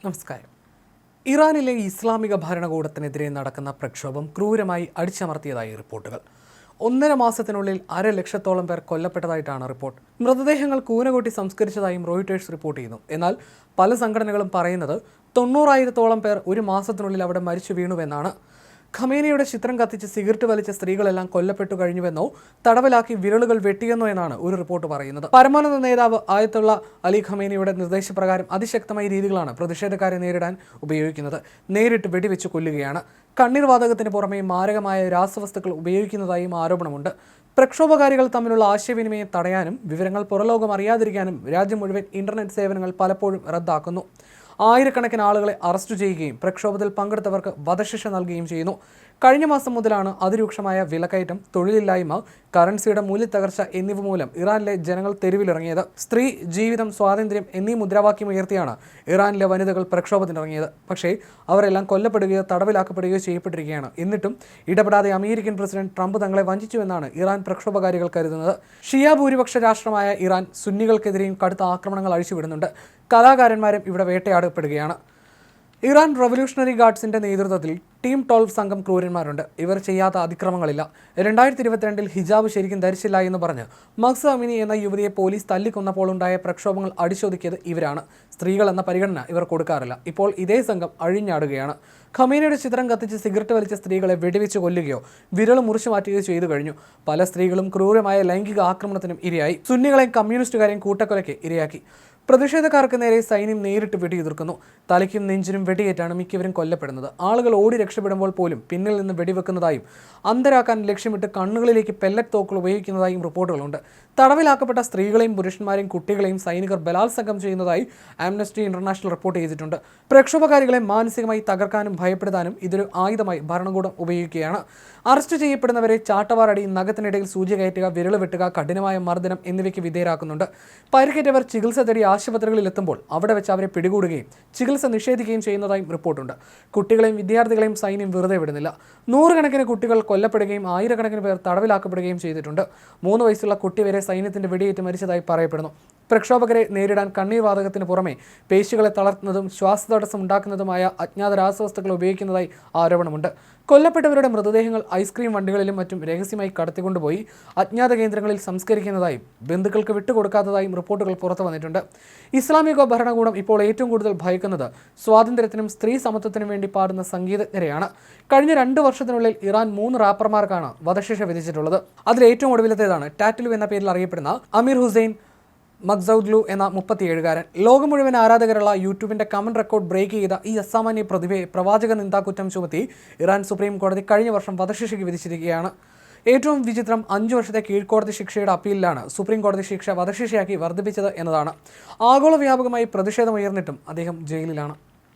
നമസ്കാരം. ഇറാനിലെ ഇസ്ലാമിക ഭരണകൂടത്തിനെതിരെ നടക്കുന്ന പ്രക്ഷോഭം ക്രൂരമായി അടിച്ചമർത്തിയതായി റിപ്പോർട്ടുകൾ. 1.5 മാസത്തിനുള്ളിൽ 1,00,000-ഓളം പേർ കൊല്ലപ്പെട്ടതായിട്ടാണ് റിപ്പോർട്ട്. മൃതദേഹങ്ങൾ കൂനകൊട്ടി സംസ്കരിച്ചതായും റോയിട്ടേഴ്സ് റിപ്പോർട്ട് ചെയ്യുന്നു. എന്നാൽ പല സംഘടനകളും പറയുന്നത് 90,000-ഓളം പേർ ഒരു മാസത്തിനുള്ളിൽ അവിടെ മരിച്ചു വീണുവെന്നാണ്. ഖമേനിയുടെ ചിത്രം കത്തിച്ച് സിഗരറ്റ് വലിച്ച സ്ത്രീകളെല്ലാം കൊല്ലപ്പെട്ടു കഴിഞ്ഞുവെന്നോ തടവിലാക്കി വിരലുകൾ വെട്ടിയെന്നോ എന്നാണ് ഒരു റിപ്പോർട്ട് പറയുന്നത്. പരമോന്നത നേതാവ് ആയത്തുള്ള അലി ഖമേനിയുടെ നിർദ്ദേശപ്രകാരം അതിശക്തമായ രീതികളാണ് പ്രതിഷേധക്കാരെ നേരിടാൻ ഉപയോഗിക്കുന്നത്. നേരിട്ട് വെടിവെച്ച് കൊല്ലുകയാണ്. കണ്ണീർ വാതകത്തിന് പുറമെ മാരകമായ രാസവസ്തുക്കൾ ഉപയോഗിക്കുന്നതായും ആരോപണമുണ്ട്. പ്രക്ഷോഭകാരികൾ തമ്മിലുള്ള ആശയവിനിമയം തടയാനും വിവരങ്ങൾ പുറലോകം അറിയാതിരിക്കാനും രാജ്യം മുഴുവൻ ഇന്റർനെറ്റ് സേവനങ്ങൾ പലപ്പോഴും റദ്ദാക്കുന്നു. ആയിരക്കണക്കിന് ആളുകളെ അറസ്റ്റ് ചെയ്യുകയും പ്രക്ഷോഭത്തിൽ പങ്കെടുത്തവർക്ക് വധശിക്ഷ നൽകുകയും ചെയ്യുന്നു. കഴിഞ്ഞ മാസം മുതലാണ് അതിരൂക്ഷമായ വിലക്കയറ്റം, തൊഴിലില്ലായ്മ, കറൻസിയുടെ മൂല്യത്തകർച്ച എന്നിവ മൂലം ഇറാനിലെ ജനങ്ങൾ തെരുവിലിറങ്ങിയത്. സ്ത്രീ, ജീവിതം, സ്വാതന്ത്ര്യം എന്നീ മുദ്രാവാക്യം ഉയർത്തിയാണ് ഇറാനിലെ വനിതകൾ പ്രക്ഷോഭത്തിനിറങ്ങിയത്. പക്ഷേ അവരെല്ലാം കൊല്ലപ്പെടുകയോ തടവിലാക്കപ്പെടുകയോ ചെയ്യപ്പെട്ടിരിക്കുകയാണ്. എന്നിട്ടും ഇടപെടാതെ അമേരിക്കൻ പ്രസിഡന്റ് ട്രംപ് തങ്ങളെ വഞ്ചിച്ചുവെന്നാണ് ഇറാൻ പ്രക്ഷോഭകാരികൾ കരുതുന്നത്. ഷിയ ഭൂരിപക്ഷ രാഷ്ട്രമായ ഇറാൻ സുന്നികൾക്കെതിരെയും കടുത്ത ആക്രമണങ്ങൾ അഴിച്ചുവിടുന്നുണ്ട്. കലാകാരന്മാരും ഇവിടെ വേട്ടയാടപ്പെടുകയാണ്. ഇറാൻ റവല്യൂഷണറി ഗാർഡ്സിന്റെ നേതൃത്വത്തിൽ ടീം 12 സംഘം ക്രൂരന്മാരുണ്ട്. ഇവർ ചെയ്യാത്ത അതിക്രമങ്ങളില്ല. 2022 ഹിജാബ് ശരിക്കും ധരിച്ചില്ല എന്ന് പറഞ്ഞ് മഹ്സ അമിനി എന്ന യുവതിയെ പോലീസ് തല്ലിക്കൊന്നപ്പോൾ ഉണ്ടായ പ്രക്ഷോഭങ്ങൾ അടിച്ചൊതുക്കിയത് ഇവരാണ്. സ്ത്രീകൾ എന്ന പരിഗണന ഇവർ കൊടുക്കാറില്ല. ഇപ്പോൾ ഇതേ സംഘം അഴിഞ്ഞാടുകയാണ്. ഖമേനിയുടെ ചിത്രം കത്തിച്ച് സിഗരറ്റ് വലിച്ച സ്ത്രീകളെ വെടിവെച്ച് കൊല്ലുകയോ വിരൽ മുറിച്ചു മാറ്റുകയോ ചെയ്തു കഴിഞ്ഞു. പല സ്ത്രീകളും ക്രൂരമായ ലൈംഗിക ആക്രമണത്തിനും ഇരയായി. സുന്നികളെയും കമ്മ്യൂണിസ്റ്റുകാരെയും കൂട്ടക്കൊലയ്ക്ക് ഇരയാക്കി. പ്രതിഷേധക്കാർക്ക് നേരെ സൈന്യം നേരിട്ട് വെടിയുതിർക്കുന്നു. തലയ്ക്കും നെഞ്ചിനും വെടിയേറ്റാണ് മിക്കവരും കൊല്ലപ്പെടുന്നത്. ആളുകൾ ഓടി രക്ഷപ്പെടുമ്പോൾ പോലും പിന്നിൽ നിന്ന് വെടിവെക്കുന്നതായും അന്ധരാക്കാൻ ലക്ഷ്യമിട്ട് കണ്ണുകളിലേക്ക് പെല്ലറ്റ് തോക്കുകൾ ഉപയോഗിക്കുന്നതായും റിപ്പോർട്ടുകളുണ്ട്. തടവിലാക്കപ്പെട്ട സ്ത്രീകളെയും പുരുഷന്മാരെയും കുട്ടികളെയും സൈനികർ ബലാത്സംഗം ചെയ്യുന്നതായി ആംനസ്റ്റി ഇന്റർനാഷണൽ റിപ്പോർട്ട് ചെയ്തിട്ടുണ്ട്. പ്രക്ഷോഭകാരികളെ മാനസികമായി തകർക്കാനും ഭയപ്പെടുത്താനും ഇതൊരു ആയുധമായി ഭരണകൂടം ഉപയോഗിക്കുകയാണ്. അറസ്റ്റ് ചെയ്യപ്പെടുന്നവരെ ചാട്ടവാറടി, നഖത്തിനിടയിൽ സൂചി കയറ്റുക, വിരൽ വെട്ടുക, കഠിനമായ മർദ്ദനം എന്നിവയ്ക്ക് വിധേയരാക്കുന്നുണ്ട്. പരിക്കേറ്റവർ ചികിത്സ തേടി ആശുപത്രികളിൽ എത്തുമ്പോൾ അവിടെ വെച്ച് അവരെ പിടികൂടുകയും ചികിത്സ നിഷേധിക്കുകയും ചെയ്യുന്നതായും റിപ്പോർട്ടുണ്ട്. കുട്ടികളെയും വിദ്യാർത്ഥികളെയും സൈന്യം വെറുതെ വിടുന്നില്ല. 100 കണക്കിന് കുട്ടികൾ കൊല്ലപ്പെടുകയും 1000-കണക്കിന് പേർ തടവിലാക്കപ്പെടുകയും ചെയ്തിട്ടുണ്ട്. 3 വയസ്സുള്ള കുട്ടി വരെ സൈന്യത്തിന്റെ വെടിയേറ്റ് മരിച്ചതായി പറയപ്പെടുന്നു. പ്രക്ഷോഭകരെ നേരിടാൻ കണ്ണീർ വാതകത്തിന് പുറമെ പേശികളെ തളർത്തുന്നതും ശ്വാസതടസ്സം ഉണ്ടാക്കുന്നതുമായ അജ്ഞാത രാസവസ്തുക്കൾ ഉപയോഗിക്കുന്നതായി ആരോപണമുണ്ട്. കൊല്ലപ്പെട്ടവരുടെ മൃതദേഹങ്ങൾ ഐസ്ക്രീം വണ്ടികളിലും മറ്റും രഹസ്യമായി കടത്തിക്കൊണ്ടുപോയി അജ്ഞാത കേന്ദ്രങ്ങളിൽ സംസ്കരിക്കുന്നതായും ബന്ധുക്കൾക്ക് വിട്ടുകൊടുക്കാത്തതായും റിപ്പോർട്ടുകൾ പുറത്തു വന്നിട്ടുണ്ട്. ഇസ്ലാമിക ഭരണകൂടം ഇപ്പോൾ ഏറ്റവും കൂടുതൽ ഭയക്കുന്നത് സ്വാതന്ത്ര്യത്തിനും സ്ത്രീ സമത്വത്തിനും വേണ്ടി പാടുന്ന സംഗീതജ്ഞരെയാണ്. കഴിഞ്ഞ 2 വർഷത്തിനുള്ളിൽ ഇറാൻ 3 റാപ്പർമാർക്കാണ് വധശിക്ഷ വിധിച്ചിട്ടുള്ളത്. അതിൽ ഏറ്റവും ഒടുവിലത്തേതാണ് ടാറ്റിലു എന്ന പേരിൽ അറിയപ്പെടുന്ന അമീർ ഹുസൈൻ മഖ്സൗദ്ലു എന്ന 37-കാരൻ. ലോകം മുഴുവൻ ആരാധകരുള്ള യൂട്യൂബിന്റെ കമന്റ് റെക്കോർഡ് ബ്രേക്ക് ചെയ്ത ഈ അസാമാന്യ പ്രതിഭയെ പ്രവാചക നിന്ദാക്കുറ്റം ചുമത്തി ഇറാൻ സുപ്രീം കോടതി കഴിഞ്ഞ വർഷം വധശിക്ഷയ്ക്ക് വിധിച്ചിരിക്കുകയാണ്. ഏറ്റവും വിചിത്രം, 5 വർഷത്തെ കീഴ്ക്കോടതി ശിക്ഷയുടെ അപ്പീലിലാണ് സുപ്രീം കോടതി ശിക്ഷ വധശിക്ഷയാക്കി വർദ്ധിപ്പിച്ചത് എന്നതാണ്. ആഗോള വ്യാപകമായി പ്രതിഷേധമുയർന്നിട്ടും അദ്ദേഹം ജയിലിലാണ്.